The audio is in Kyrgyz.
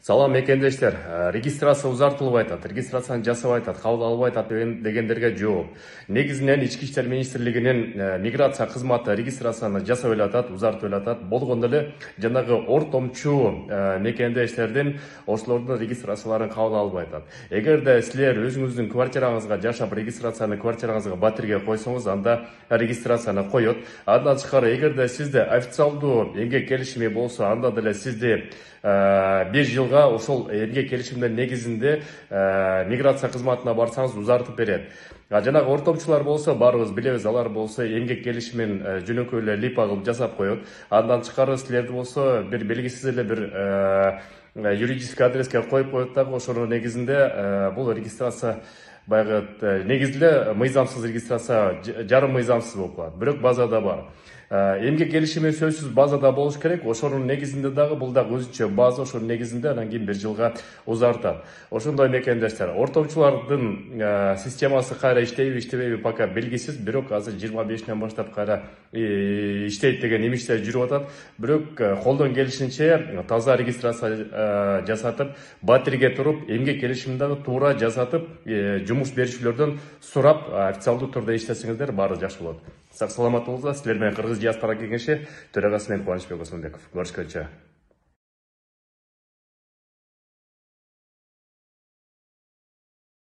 Салам мекендештер, регистрация узартылып атат, регистрацияны жасап атат, кабыл албай атат дегендерге жооп. Негизинен Ички иштер министрлигинин миграция кызматы регистрацияны жасап атат, узартып атат. Болгондо эле жанагы ортомчу мекендештердин ошолордун регистрацияларын кабыл албай атат. Эгерде силер өзүңүздүн квартираңызга жашап регистрацияны квартираңызга батирге койсоңуз, анда регистрацияны коет. Андан тышкары, эгерде сизде официалдуу эмгек келишими болсо, анда деле сизди 5 жылга ошол эмгек келишимдин негизинде миграция кызматына барсаңыз узартып берет. Жанагы ортомчулар болсо, баарыбыз билебиз, алар болсо эмгек келишимин жөнөкөй эле липа кылып жасап коет. Андан тышкары силерди болсо бир белгисиз эле бир юридический адреске коюп коет дагы, ошонун негизинде бул регистрация баягы негизде мыйзамсыз регистрация, жарым мыйзамсыз болуп калат. Бирок базада бар. Эмгек келишими сөзсүз базада болуш керек. Ошонун негизинде дагы бул дагы өзүнчө база, ошонун негизинде анан кийин 1 жылга узартат. Ошондой мекендештер, ортомчулардын системасы кайра иштейби, иштебейби пока белгисиз. Бирок азыр 25-тен баштап кайра иштейт деген имиштер жүрүп атат. Бирок колдон келишинче таза регистрация жасатып, батирге туруп, эмгек келишимин дагы туура жасатып, жумуш берүүчүлөрдөн сурап, официалдуу турда иштесеңиздер баары жакшы болот. Сак саламат болуңуздар. Силер менен Кыргыз диаспора кеңеши төрагасы мен Кубанычбек Осмонбеков. Көрүшкөнчө.